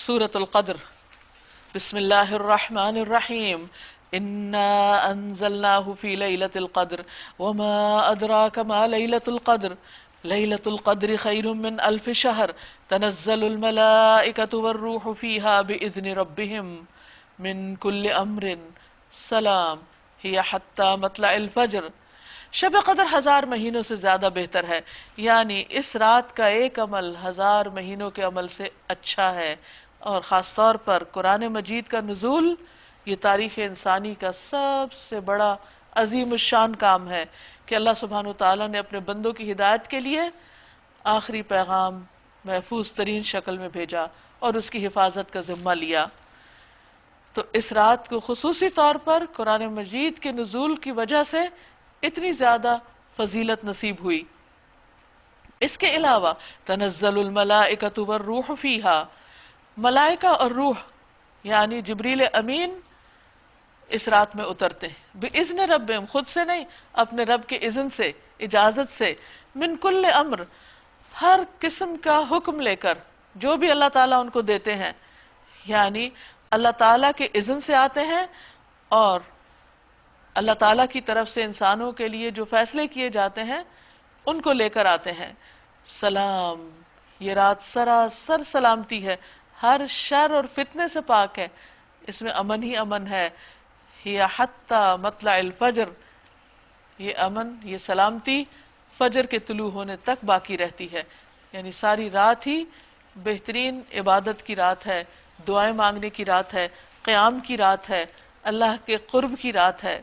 سورة القدر۔ بسم اللہ الرحمن الرحیم۔ انا انزلناه فی لیلۃ القدر وما ادراک ما لیلۃ القدر لیلۃ القدر خیر من الف شہر تنزل الملائکۃ والروح فیہا باذن ربہم من کل امر سلام ہی حتی مطلع الفجر۔ شب قدر 1000 مہینوں سے زیادہ بہتر ہے، یعنی اس رات کا ایک عمل 1000 مہینوں کے عمل سے اچھا ہے۔ اور خاص طور پر قرآن مجید کا نزول یہ تاریخ انسانی کا سب سے بڑا عظیم الشان کام ہے کہ اللہ سبحانہ وتعالیٰ نے اپنے بندوں کی ہدایت کے لیے آخری پیغام محفوظ ترین شکل میں بھیجا اور اس کی حفاظت کا ذمہ لیا۔ تو اس رات کو خصوصی طور پر قرآن مجید کے نزول کی وجہ سے اتنی زیادہ فضیلت نصیب ہوئی۔ اس کے علاوہ تنزل الملائکۃ والروح فیہا، ملائکہ اور روح یعنی جبریل امین اس رات میں اترتے ہیں، بِإِذْنِ ربہم، خود سے نہیں، اپنے رب کے اذن سے، اجازت سے، من کل امر، ہر قسم کا حکم لے کر، جو بھی اللہ تعالیٰ ان کو دیتے ہیں، یعنی اللہ تعالیٰ کے اذن سے آتے ہیں اور اللہ تعالیٰ کی طرف سے انسانوں کے لیے جو فیصلے کیے جاتے ہیں ان کو لے کر آتے ہیں۔ سلام، یہ رات سراسر سلامتی ہے، ہر شر اور فتنے سے پاک ہے، اس میں امن ہی امن ہے۔ ہی حتی مطلع الفجر، یہ امن، یہ سلامتی فجر کے طلوع ہونے تک باقی رہتی ہے، یعنی ساری رات ہی بہترین عبادت کی رات ہے، دعائیں مانگنے کی رات ہے، قیام کی رات ہے، اللہ کے قرب کی رات ہے۔